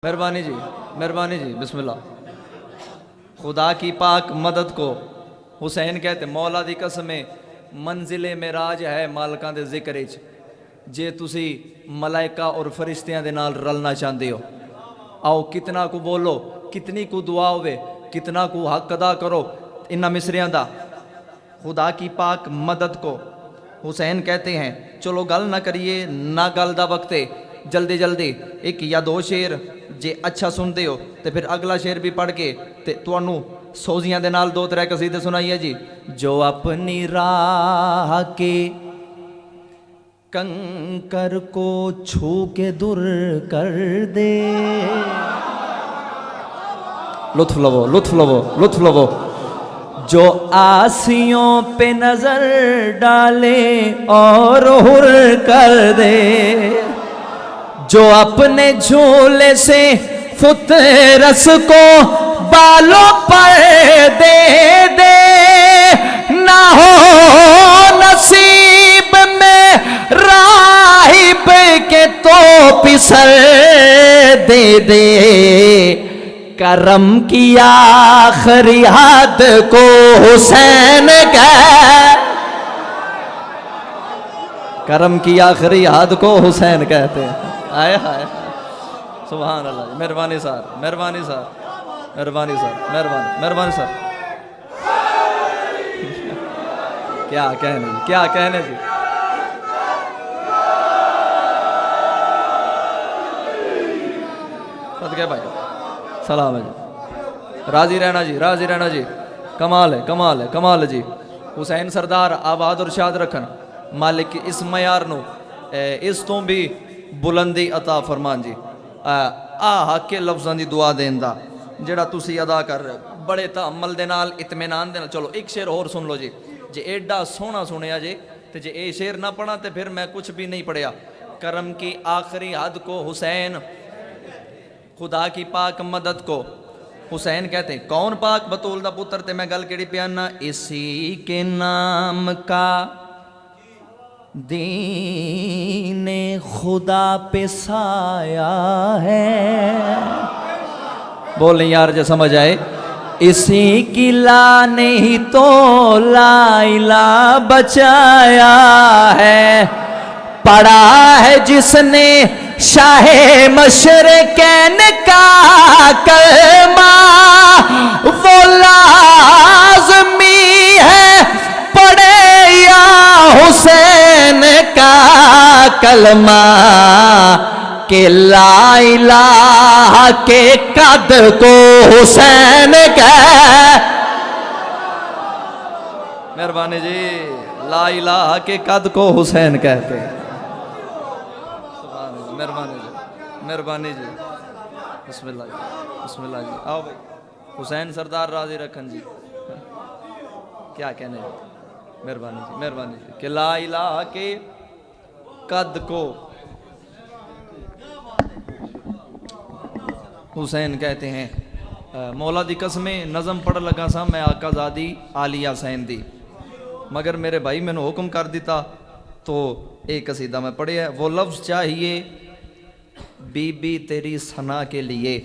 مہربانی جی، مہربانی جی، بسم اللہ۔ خدا کی پاک مدد کو حسین کہتے مولا دی قسم منزل معراج ہے مالکاں دے ذکر وچ جے تسی ملائکہ اور فرشتیاں دے نال رلنا چاہندے ہو آؤ کتنا کو بولو، کتنی کو دعا ہوئے، کتنا کو حق ادا کرو انہاں مصریاں دا۔ خدا کی پاک مدد کو حسین کہتے ہیں چلو گل نہ کریے، نہ گل دا وقت ہے، جلدی جلدی ایک یا دو شعر جے اچھا سنتے ہو تے پھر اگلا شعر بھی پڑھ کے تے تانوں سوزیاں دے نال دو ترے قصیدے سنائیے جی۔ جو اپنی راہ کے کنکر کو چھو کے دور کر دے، لطف لو لطف لو لطف لو، جو آسیوں پہ نظر ڈالے اور ہر کر دے، جو اپنے جھولے سے فطرس کو بالوں پر دے دے، نہ ہو نصیب میں راہب کے تو پسر دے دے، کرم کی آخری حد کو حسین کرم کی آخری حد کو حسین کہتے ہیں۔ آئے ہائے سبحان اللہ جی، مہربانی سر، مہربانی سر، مہربانی سر، مہربانی مہربانی سر، کیا کہنے جی، کیا کہنے جی۔ صدقے بھائی سلام ہے جی، راضی رہنا جی، راضی رہنا جی، کمال ہے کمال ہے کمال ہے جی۔ حسین سردار آباد اور شاد رکھن، مالک اس معیار نو اس تو بھی بلندی عطا فرمان جی۔ حق کے لفظاں دی دعا دین دا جڑا تسی ادا کر رہے ہو بڑے تحمل دے نال اطمینان دے نال۔ چلو ایک شعر اور سن لو جی، جے ایڈا سونا سنیا جی تے جے اے شعر نہ پڑھا تے پھر میں کچھ بھی نہیں پڑھیا۔ کرم کی آخری حد کو حسین، خدا کی پاک مدد کو حسین کہتے ہیں۔ کون پاک بطول دا پتر تے میں گل کیڑی پیانا، اسی کے نام کا دین خدا پہ سایہ ہے، بولیں یار جو سمجھ آئے، اسی کی لا نہیں تو لا الہ بچایا ہے، پڑھا ہے جس نے شاہ مشرقین کا کلمہ وہ لازمی ہے پڑھے یا حسین کا کلمہ، کہ لا الہ کے قد کو حسین کہے۔ مہربانی جی، لا الہ کے قد کو حسین کہتے ہیں۔ مہربانی جی، مہربانی جی، بسم اللہ جی، بسم اللہ جی، آؤ بھائی حسین سردار راضی رکھن جی، کیا کہنے جی، مہربانی جی، مہربانی جی، کہ لا الہ کے قد کو حسین کہتے ہیں۔ مولا دی قسمیں نظم پڑھ لگا سا میں آقا زادی عالیہ حسین دی، مگر میرے بھائی میں نے حکم کر دیتا تو ایک قصیدہ میں پڑھے ہے۔ وہ لفظ چاہیے بی بی تیری ثنا کے لیے،